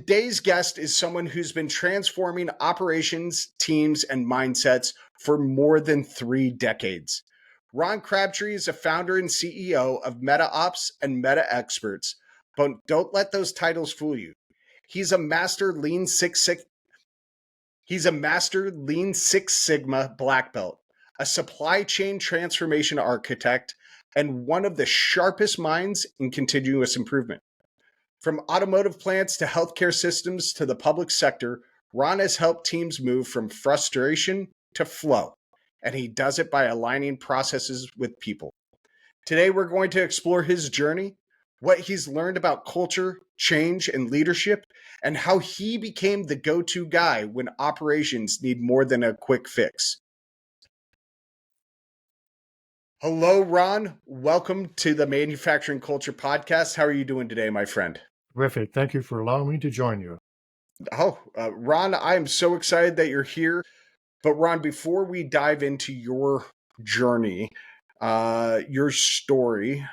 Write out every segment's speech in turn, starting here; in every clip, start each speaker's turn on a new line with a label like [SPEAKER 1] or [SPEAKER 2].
[SPEAKER 1] Today's guest is someone who's been transforming operations, teams, and mindsets for more than 3 decades. Ron Crabtree is a founder and CEO of MetaOps and Meta Experts, but don't let those titles fool you. He's a master Lean Six Sigma black belt, a supply chain transformation architect, and one of the sharpest minds in continuous improvement. From automotive plants to healthcare systems to the public sector, Ron has helped teams move from frustration to flow, and he does it by aligning processes with people. Today, we're going to explore his journey, what he's learned about culture, change, and leadership, and how he became the go to guy when operations need more than a quick fix. Hello, Ron. Welcome to the Manufacturing Culture Podcast. How are you doing today, my friend?
[SPEAKER 2] Terrific. Thank you for allowing me to join you.
[SPEAKER 1] Ron, I am so excited that you're here. But Ron, before we dive into your journey, your story,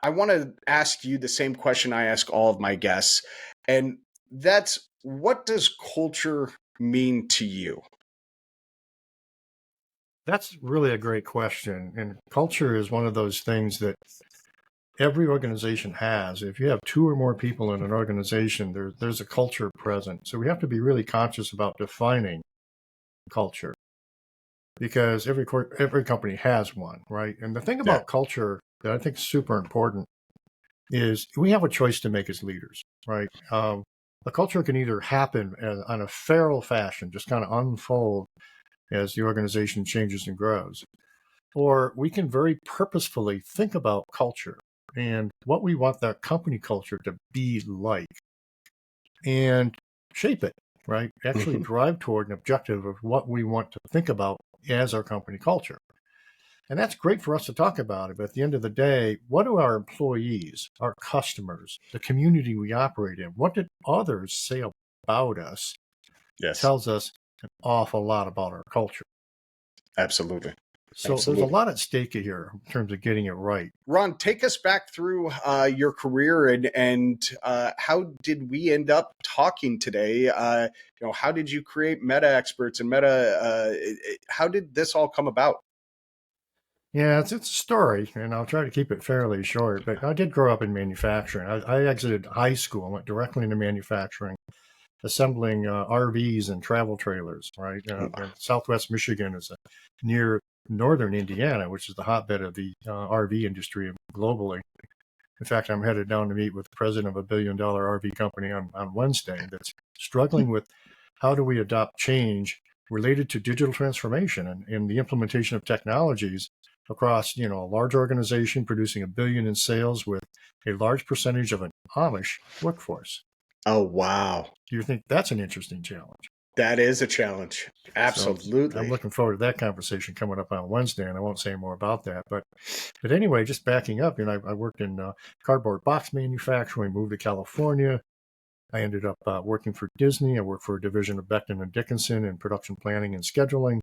[SPEAKER 1] I want to ask you the same question I ask all of my guests. And that's, what does culture mean to you?
[SPEAKER 2] That's really a great question. And culture is one of those things that every organization has. If you have two or more people in an organization, there's a culture present. So we have to be really conscious about defining culture, because every company has one, right? And the thing about culture that I think is super important is we have a choice to make as leaders, right? The culture can either happen on a feral fashion, just kind of unfold as the organization changes and grows, or we can very purposefully think about culture and what we want that company culture to be like and shape it, right? Actually drive toward an objective of what we want to think about as our company culture. And that's great for us to talk about it. But at the end of the day, what do our employees, our customers, the community we operate in, what did others say about us?
[SPEAKER 1] Yes.
[SPEAKER 2] Tells us an awful lot about our culture.
[SPEAKER 1] Absolutely.
[SPEAKER 2] So there's a lot at stake here in terms of getting it right.
[SPEAKER 1] Ron, take us back through your career and how did we end up talking today? How did you create Meta Experts and how did this all come about?
[SPEAKER 2] Yeah, it's a story, and I'll try to keep it fairly short, but I did grow up in manufacturing. I exited high school and went directly into manufacturing, assembling RVs and travel trailers, right? Southwest Michigan is near northern Indiana, which is the hotbed of the RV industry globally. In fact, I'm headed down to meet with the president of a $1 billion RV company on Wednesday that's struggling with how do we adopt change related to digital transformation and the implementation of technologies across, a large organization producing $1 billion in sales with a large percentage of an Amish workforce.
[SPEAKER 1] Oh, wow.
[SPEAKER 2] Do you think that's an interesting challenge?
[SPEAKER 1] That is a challenge. Absolutely.
[SPEAKER 2] So I'm looking forward to that conversation coming up on Wednesday, and I won't say more about that. But anyway, just backing up, I worked in cardboard box manufacturing, moved to California. I ended up working for Disney. I worked for a division of Becton and Dickinson in production planning and scheduling.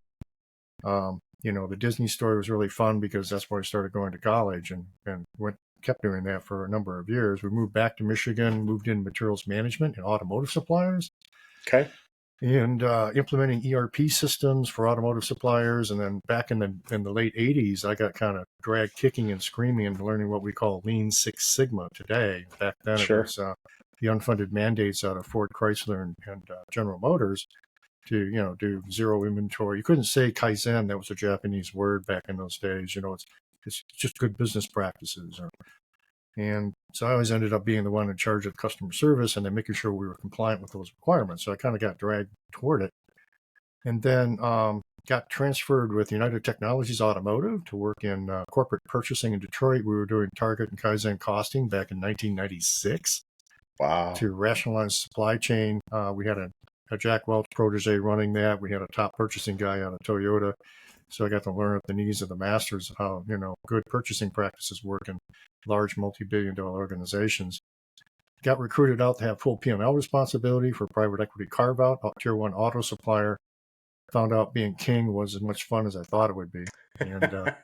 [SPEAKER 2] The Disney story was really fun because that's where I started going to college and kept doing that for a number of years. We moved back to Michigan, moved in materials management and automotive suppliers.
[SPEAKER 1] Okay.
[SPEAKER 2] And implementing ERP systems for automotive suppliers. And then back in the late 80s, I got kind of dragged kicking and screaming into learning what we call Lean Six Sigma today. Back then, It was the unfunded mandates out of Ford, Chrysler, and General Motors to, do zero inventory. You couldn't say Kaizen. That was a Japanese word back in those days. It's just good business practices. And so I always ended up being the one in charge of customer service and then making sure we were compliant with those requirements. So I kind of got dragged toward it. And then got transferred with United Technologies Automotive to work in corporate purchasing in Detroit. We were doing target and Kaizen costing back in 1996.
[SPEAKER 1] Wow.
[SPEAKER 2] To rationalize supply chain. We had a Jack Welch protege running that. We had a top purchasing guy out of Toyota. So I got to learn at the knees of the masters of how, good purchasing practices work in large multi-billion-dollar organizations. Got recruited out to have full P&L responsibility for private equity carve-out, tier one auto supplier. Found out being king was as much fun as I thought it would be. And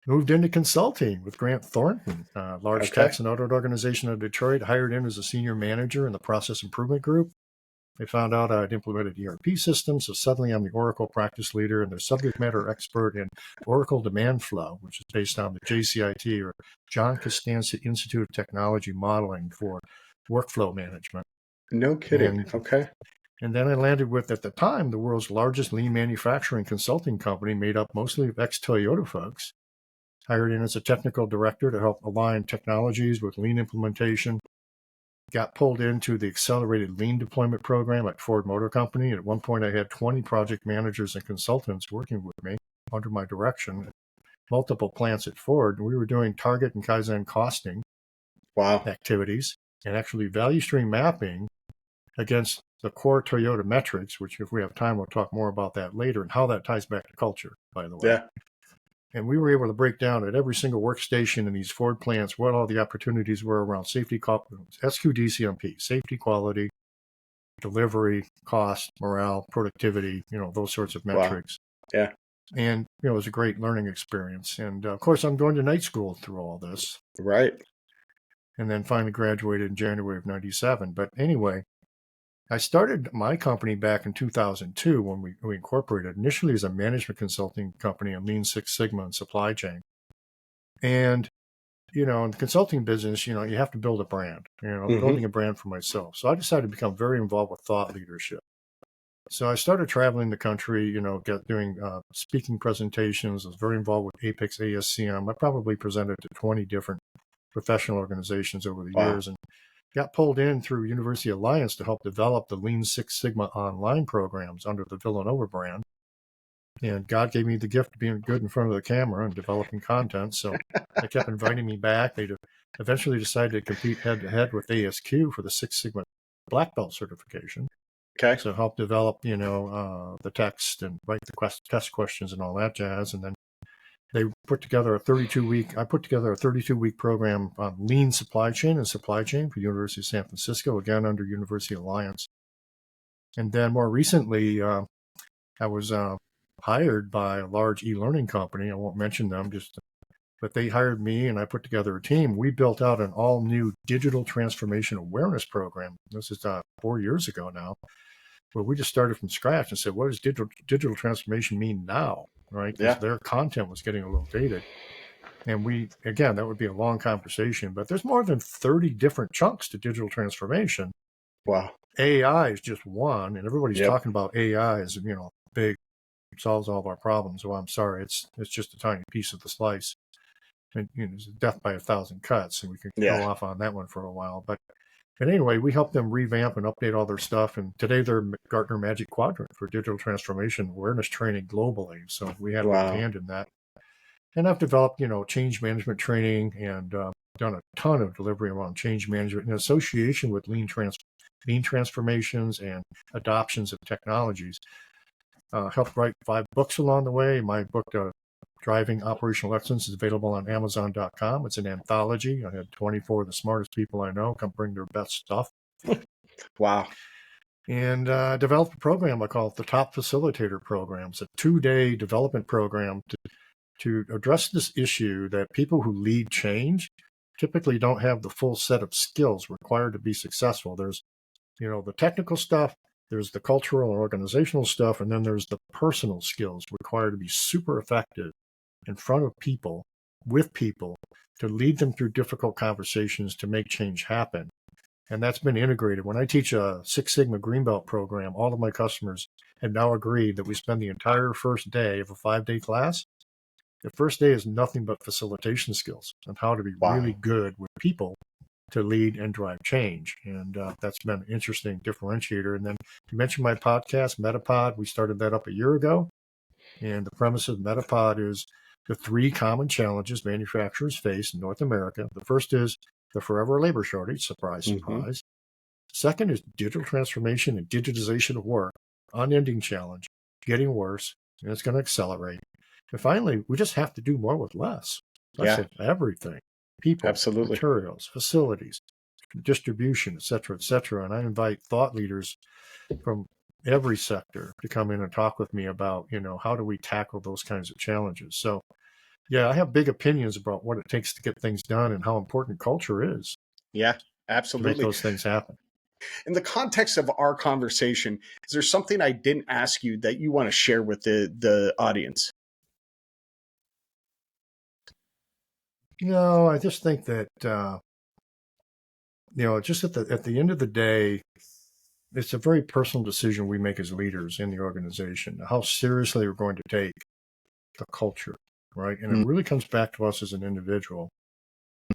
[SPEAKER 2] Moved into consulting with Grant Thornton, a large
[SPEAKER 1] Okay.
[SPEAKER 2] tax and audit organization in Detroit, hired in as a senior manager in the process improvement group. They found out I'd implemented ERP systems, so suddenly I'm the Oracle practice leader and the subject matter expert in Oracle Demand Flow, which is based on the JCIT, or John Costanza Institute of Technology modeling for workflow management.
[SPEAKER 1] No kidding.
[SPEAKER 2] And
[SPEAKER 1] Okay.
[SPEAKER 2] and then I landed with, at the time, the world's largest lean manufacturing consulting company made up mostly of ex-Toyota folks. Hired in as a technical director to help align technologies with lean implementation. Got pulled into the accelerated lean deployment program at Ford Motor Company. At one point, I had 20 project managers and consultants working with me under my direction at multiple plants at Ford. We were doing target and Kaizen costing
[SPEAKER 1] Wow.
[SPEAKER 2] activities and actually value stream mapping against the core Toyota metrics, which if we have time, we'll talk more about that later and how that ties back to culture, by the way.
[SPEAKER 1] Yeah.
[SPEAKER 2] And we were able to break down at every single workstation in these Ford plants what all the opportunities were around safety, SQDCMP, safety, quality, delivery, cost, morale, productivity, those sorts of
[SPEAKER 1] Wow.
[SPEAKER 2] metrics.
[SPEAKER 1] Yeah.
[SPEAKER 2] And, it was a great learning experience. And of course, I'm going to night school through all this.
[SPEAKER 1] Right.
[SPEAKER 2] And then finally graduated in January of 97. But anyway, I started my company back in 2002 when we incorporated, initially as a management consulting company in Lean Six Sigma and supply chain. And, in the consulting business, you have to build a brand, building a brand for myself. So I decided to become very involved with thought leadership. So I started traveling the country, doing speaking presentations. I was very involved with Apex ASCM. I probably presented to 20 different professional organizations over the years, and got pulled in through University Alliance to help develop the Lean Six Sigma online programs under the Villanova brand. And God gave me the gift of being good in front of the camera and developing content. So they kept inviting me back. They eventually decided to compete head to head with ASQ for the Six Sigma Black Belt certification.
[SPEAKER 1] Okay.
[SPEAKER 2] So help develop, the text and write the test questions and all that jazz. And then they put together a 32-week program on lean supply chain for University of San Francisco, again under University Alliance. And then more recently, I was hired by a large e-learning company. I won't mention them, but they hired me and I put together a team. We built out an all new digital transformation awareness program. This is 4 years ago now, where we just started from scratch and said, what does digital transformation mean now? Right? Because their content was getting a little dated. And that would be a long conversation, but there's more than 30 different chunks to digital transformation.
[SPEAKER 1] Wow.
[SPEAKER 2] AI is just one, and everybody's talking about AI as, big, solves all of our problems. Well, I'm sorry, it's just a tiny piece of the slice. And, it's death by 1,000 cuts, and we could go off on that one for a while. But anyway, we helped them revamp and update all their stuff. And today they're Gartner Magic Quadrant for digital transformation awareness training globally. So we had a little hand in that. And I've developed, change management training and done a ton of delivery around change management in association with lean transformations and adoptions of technologies. Helped write 5 books along the way. My book, Driving Operational Excellence, is available on Amazon.com. It's an anthology. I had 24 of the smartest people I know come bring their best stuff.
[SPEAKER 1] Wow.
[SPEAKER 2] And developed a program I call it the Top Facilitator Program. It's a 2-day development program to address this issue that people who lead change typically don't have the full set of skills required to be successful. There's, the technical stuff, there's the cultural and organizational stuff, and then there's the personal skills required to be super effective in front of people, with people, to lead them through difficult conversations to make change happen. And that's been integrated. When I teach a Six Sigma Greenbelt program, all of my customers have now agreed that we spend the entire first day of a 5-day class. The first day is nothing but facilitation skills and how to be really good with people to lead and drive change. And that's been an interesting differentiator. And then you mentioned my podcast, Metapod. We started that up a year ago. And the premise of Metapod is the 3 common challenges manufacturers face in North America. The first is the forever labor shortage. Surprise, surprise. Second is digital transformation and digitization of work. Unending challenge, getting worse, and it's going to accelerate. And finally, we just have to do more with less. That's everything. People,
[SPEAKER 1] absolutely,
[SPEAKER 2] materials, facilities, distribution, et cetera, et cetera. And I invite thought leaders from every sector to come in and talk with me about, how do we tackle those kinds of challenges. So Yeah, I have big opinions about what it takes to get things done and how important culture is
[SPEAKER 1] Yeah,
[SPEAKER 2] to make
[SPEAKER 1] absolutely.
[SPEAKER 2] those things happen.
[SPEAKER 1] In the context of our conversation, is there something I didn't ask you that you want to share with the audience?
[SPEAKER 2] No, I just think that just at the end of the day, it's a very personal decision we make as leaders in the organization, how seriously we're going to take the culture, right? And it
[SPEAKER 1] Mm,
[SPEAKER 2] really comes back to us as an individual.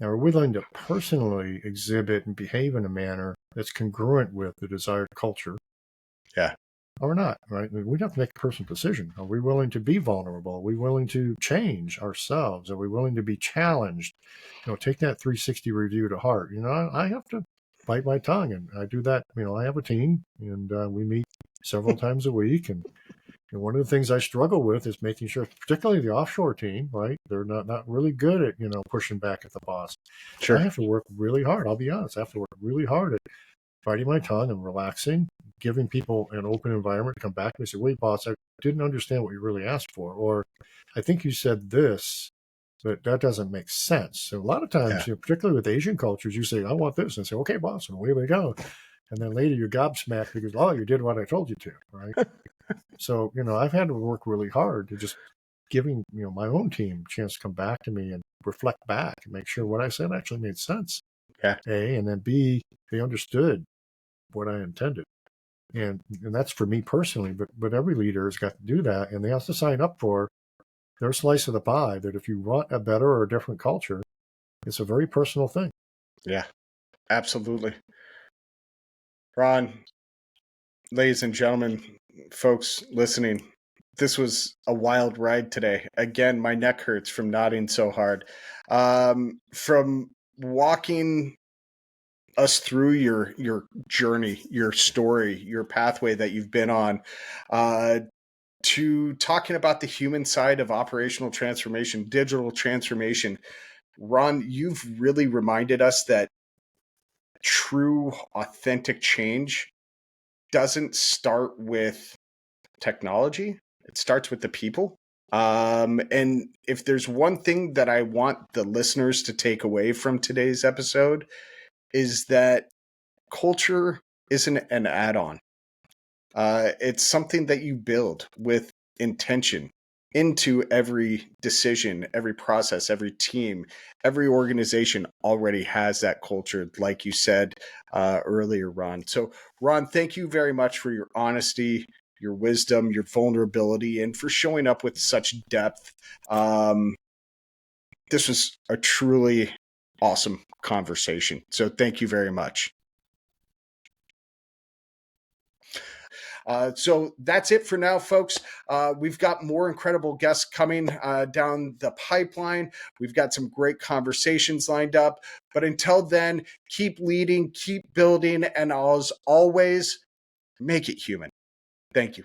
[SPEAKER 2] Now, are we willing to personally exhibit and behave in a manner that's congruent with the desired culture
[SPEAKER 1] yeah,
[SPEAKER 2] or not, right? We have to make a personal decision. Are we willing to be vulnerable? Are we willing to change ourselves? Are we willing to be challenged? Take that 360 review to heart. I have to bite my tongue, and I do that. I have a team, and we meet several times a week, and one of the things I struggle with is making sure, particularly the offshore team, right? They're not really good at pushing back at the boss. I
[SPEAKER 1] sure.
[SPEAKER 2] have to work really hard. I'll be honest. I have to work really hard at biting my tongue and relaxing, giving people an open environment to come back and say, "Wait, boss, I didn't understand what you really asked for," or "I think you said this, but that doesn't make sense." So a lot of times,
[SPEAKER 1] Yeah,
[SPEAKER 2] particularly with Asian cultures, you say, "I want this," and say, "Okay, boss," and away we go. And then later you're gobsmacked because, "Oh, you did what I told you to," right? So, I've had to work really hard to just giving, my own team a chance to come back to me and reflect back and make sure what I said actually made sense.
[SPEAKER 1] yeah,
[SPEAKER 2] A, and then B, they understood what I intended. And that's for me personally, but every leader has got to do that, and they have to sign up for their slice of the pie, that if you want a better or a different culture, it's a very personal thing.
[SPEAKER 1] yeah, absolutely. Ron, ladies and gentlemen, folks listening, this was a wild ride today. Again, my neck hurts from nodding so hard. From walking us through your journey, your story, your pathway that you've been on, uh, to talking about the human side of operational transformation, digital transformation. Ron, you've really reminded us that true, authentic change doesn't start with technology, it starts with the people. And if there's one thing that I want the listeners to take away from today's episode, is that culture isn't an add on. It's something that you build with intention into every decision, every process, every team, every organization already has that culture, like you said earlier, Ron. So, Ron, thank you very much for your honesty, your wisdom, your vulnerability, and for showing up with such depth. Um, this was a truly awesome conversation. So, thank you very much. So that's it for now, folks. We've got more incredible guests coming down the pipeline. We've got some great conversations lined up. But until then, keep leading, keep building, and as always, make it human. Thank you.